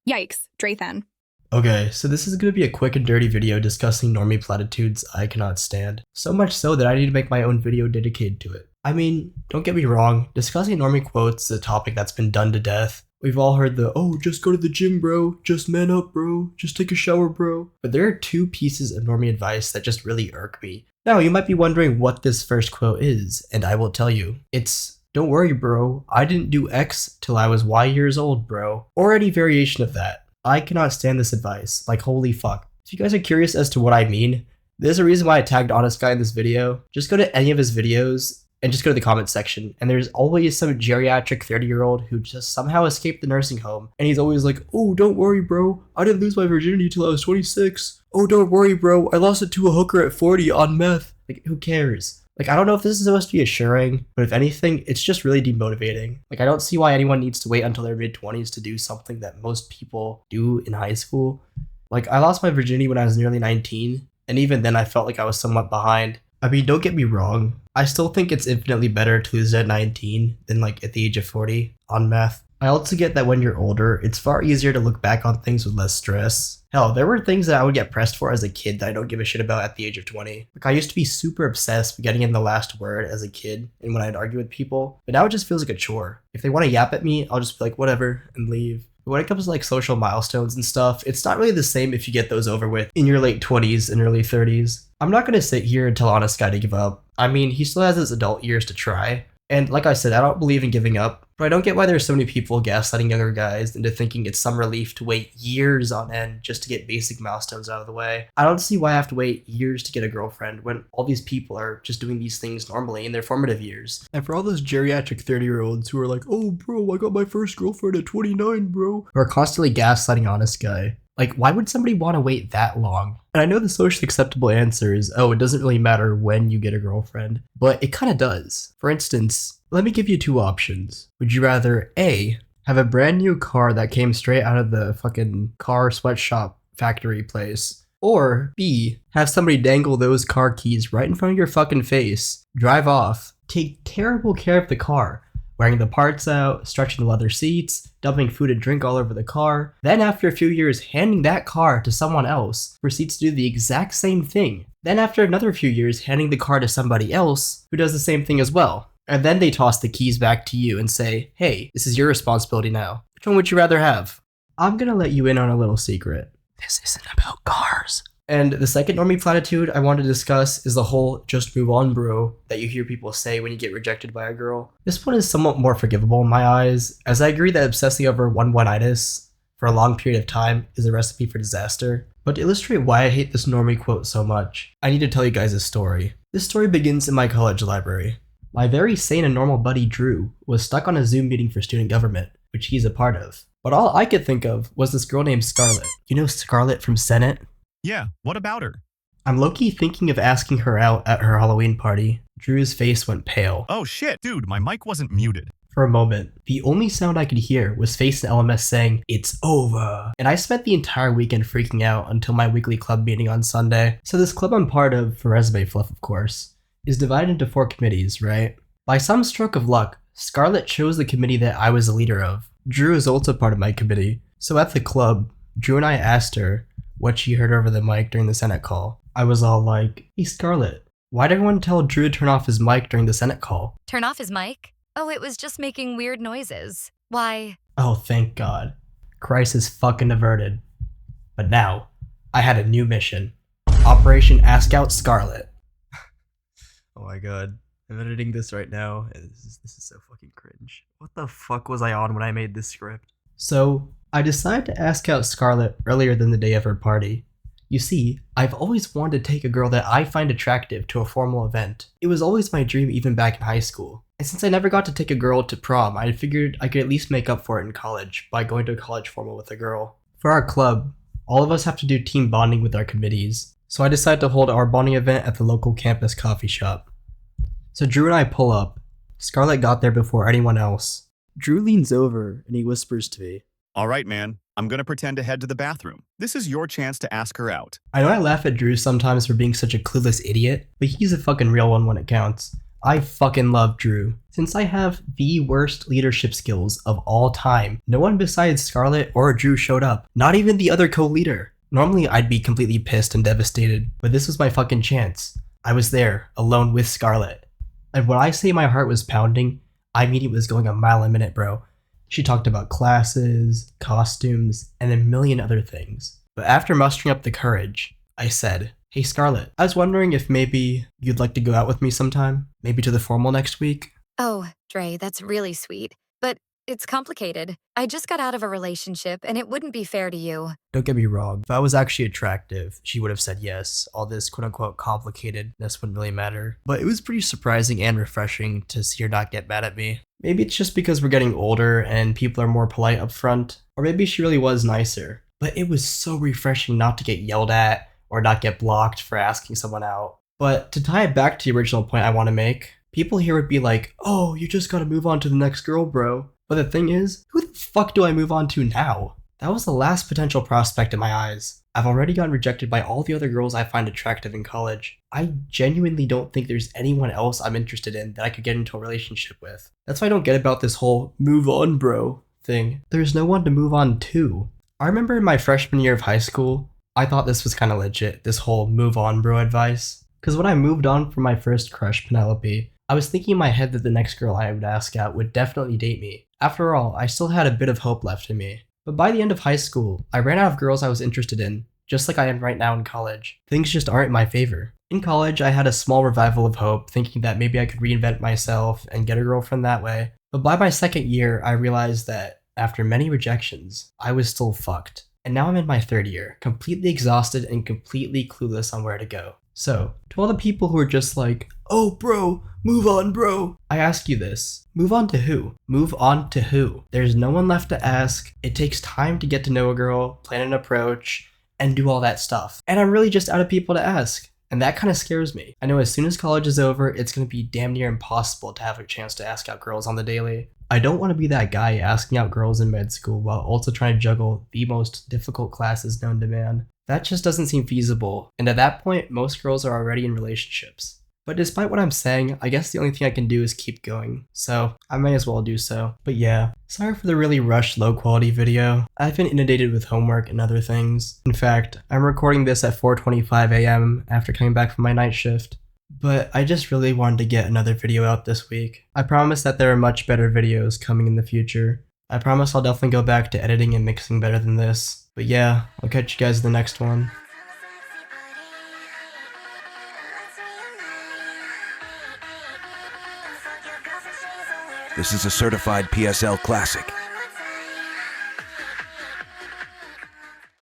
Yikes, Drathan. Okay, so this is going to be a quick and dirty video discussing Normie platitudes I cannot stand. So much so that I need to make my own video dedicated to it. I mean, don't get me wrong, discussing Normie quotes is a topic that's been done to death. We've all heard the, oh, just go to the gym, bro, just man up, bro, just take a shower, bro. But there are two pieces of Normie advice that just really irk me. Now, you might be wondering what this first quote is, and I will tell you. It's, don't worry, bro, I didn't do X till I was Y years old, bro. Or any variation of that. I cannot stand this advice, like holy fuck. If you guys are curious as to what I mean, there's a reason why I tagged Honest Guy in this video. Just go to any of his videos and just go to the comment section, and there's always some geriatric 30-year-old who just somehow escaped the nursing home, and he's always like, oh, don't worry, bro, I didn't lose my virginity till I was 26. Oh, don't worry, bro, I lost it to a hooker at 40 on meth. Like, who cares? Like, I don't know if this is supposed to be assuring, but if anything, it's just really demotivating. Like, I don't see why anyone needs to wait until their mid-20s to do something that most people do in high school. Like, I lost my virginity when I was nearly 19, and even then I felt like I was somewhat behind. I mean, don't get me wrong, I still think it's infinitely better to lose it at 19 than like at the age of 40 on meth. I also get that when you're older, it's far easier to look back on things with less stress. Hell, there were things that I would get pressed for as a kid that I don't give a shit about at the age of 20. Like, I used to be super obsessed with getting in the last word as a kid and when I'd argue with people, but now it just feels like a chore. If they want to yap at me, I'll just be like, whatever, and leave. But when it comes to like social milestones and stuff, it's not really the same if you get those over with in your late 20s and early 30s. I'm not gonna sit here and tell Honest Guy to give up. I mean, he still has his adult years to try. And like I said, I don't believe in giving up, but I don't get why there's so many people gaslighting younger guys into thinking it's some relief to wait years on end just to get basic milestones out of the way. I don't see why I have to wait years to get a girlfriend when all these people are just doing these things normally in their formative years. And for all those geriatric 30-year-olds who are like, oh bro, I got my first girlfriend at 29, bro, who are constantly gaslighting Honest Guy. Like, why would somebody want to wait that long? And I know the socially acceptable answer is, oh, it doesn't really matter when you get a girlfriend, but it kind of does. For instance, let me give you two options. Would you rather A, have a brand new car that came straight out of the fucking car sweatshop factory place, or B, have somebody dangle those car keys right in front of your fucking face, drive off, take terrible care of the car, wearing the parts out, stretching the leather seats, dumping food and drink all over the car, then after a few years handing that car to someone else, proceeds to do the exact same thing. Then after another few years handing the car to somebody else, who does the same thing as well. And then they toss the keys back to you and say, hey, this is your responsibility now. Which one would you rather have? I'm gonna let you in on a little secret. This isn't about cars. And the second Normie platitude I want to discuss is the whole just move on bro that you hear people say when you get rejected by a girl. This one is somewhat more forgivable in my eyes, as I agree that obsessing over one-itis for a long period of time is a recipe for disaster. But to illustrate why I hate this Normie quote so much, I need to tell you guys a story. This story begins in my college library. My very sane and normal buddy Drew was stuck on a Zoom meeting for student government, which he's a part of. But all I could think of was this girl named Scarlet. You know Scarlet from Senate? Yeah, what about her? I'm low-key thinking of asking her out at her Halloween party. Drew's face went pale. Oh shit, dude, my mic wasn't muted. For a moment, the only sound I could hear was Face and LMS saying, it's over. And I spent the entire weekend freaking out until my weekly club meeting on Sunday. So this club I'm part of, for resume fluff of course, is divided into 4 committees, right? By some stroke of luck, Scarlet chose the committee that I was the leader of. Drew is also part of my committee. So at the club, Drew and I asked her what she heard over the mic during the Senate call. I was all like, hey Scarlet, why'd everyone tell Drew to turn off his mic during the Senate call? Turn off his mic? Oh, it was just making weird noises. Why? Oh, thank God. Crisis fucking averted. But now, I had a new mission. Operation Ask Out Scarlet. Oh my God. I'm editing this right now, and this is so fucking cringe. What the fuck was I on when I made this script? So, I decided to ask out Scarlet earlier than the day of her party. You see, I've always wanted to take a girl that I find attractive to a formal event. It was always my dream even back in high school. And since I never got to take a girl to prom, I figured I could at least make up for it in college by going to a college formal with a girl. For our club, all of us have to do team bonding with our committees. So I decided to hold our bonding event at the local campus coffee shop. So Drew and I pull up. Scarlet got there before anyone else. Drew leans over and he whispers to me, All right, man, I'm gonna pretend to head to the bathroom. This is your chance to ask her out. I know I laugh at Drew sometimes for being such a clueless idiot, but he's a fucking real one when it counts. I fucking love Drew. Since I have the worst leadership skills of all time, no one besides Scarlet or Drew showed up, not even the other co-leader. Normally I'd be completely pissed and devastated, but this was my fucking chance. I was there, alone with Scarlet. And when I say my heart was pounding, I mean it was going a mile a minute, bro. She talked about classes, costumes, and a million other things. But after mustering up the courage, I said, "Hey Scarlet, I was wondering if maybe you'd like to go out with me sometime? Maybe to the formal next week?" Oh, Dre, that's really sweet. But it's complicated. I just got out of a relationship, and it wouldn't be fair to you. Don't get me wrong, if I was actually attractive, she would have said yes. All this quote-unquote complicatedness wouldn't really matter. But it was pretty surprising and refreshing to see her not get mad at me. Maybe it's just because we're getting older and people are more polite up front, or maybe she really was nicer. But it was so refreshing not to get yelled at or not get blocked for asking someone out. But to tie it back to the original point I want to make, people here would be like, "Oh, you just gotta move on to the next girl, bro." But the thing is, who the fuck do I move on to now? That was the last potential prospect in my eyes. I've already gotten rejected by all the other girls I find attractive in college. I genuinely don't think there's anyone else I'm interested in that I could get into a relationship with. That's what I don't get about this whole "move on, bro" thing. There's no one to move on to. I remember in my freshman year of high school, I thought this was kind of legit, this whole "move on, bro" advice. Because when I moved on from my first crush, Penelope, I was thinking in my head that the next girl I would ask out would definitely date me. After all, I still had a bit of hope left in me. But by the end of high school, I ran out of girls I was interested in, just like I am right now in college. Things just aren't in my favor. In college, I had a small revival of hope, thinking that maybe I could reinvent myself and get a girlfriend that way. But by my second year, I realized that after many rejections, I was still fucked. And now I'm in my third year, completely exhausted and completely clueless on where to go. So, to all the people who are just like, "Oh bro, move on bro," I ask you this. Move on to who? Move on to who? There's no one left to ask. It takes time to get to know a girl, plan an approach, and do all that stuff. And I'm really just out of people to ask. And that kind of scares me. I know as soon as college is over, it's going to be damn near impossible to have a chance to ask out girls on the daily. I don't want to be that guy asking out girls in med school while also trying to juggle the most difficult classes known to man. That just doesn't seem feasible, and at that point, most girls are already in relationships. But despite what I'm saying, I guess the only thing I can do is keep going, so I may as well do so. But yeah, sorry for the really rushed, low quality video. I've been inundated with homework and other things. In fact, I'm recording this at 4:25 a.m. after coming back from my night shift. But I just really wanted to get another video out this week. I promise that there are much better videos coming in the future. I promise I'll definitely go back to editing and mixing better than this. But yeah, I'll catch you guys in the next one. This is a certified PSL classic.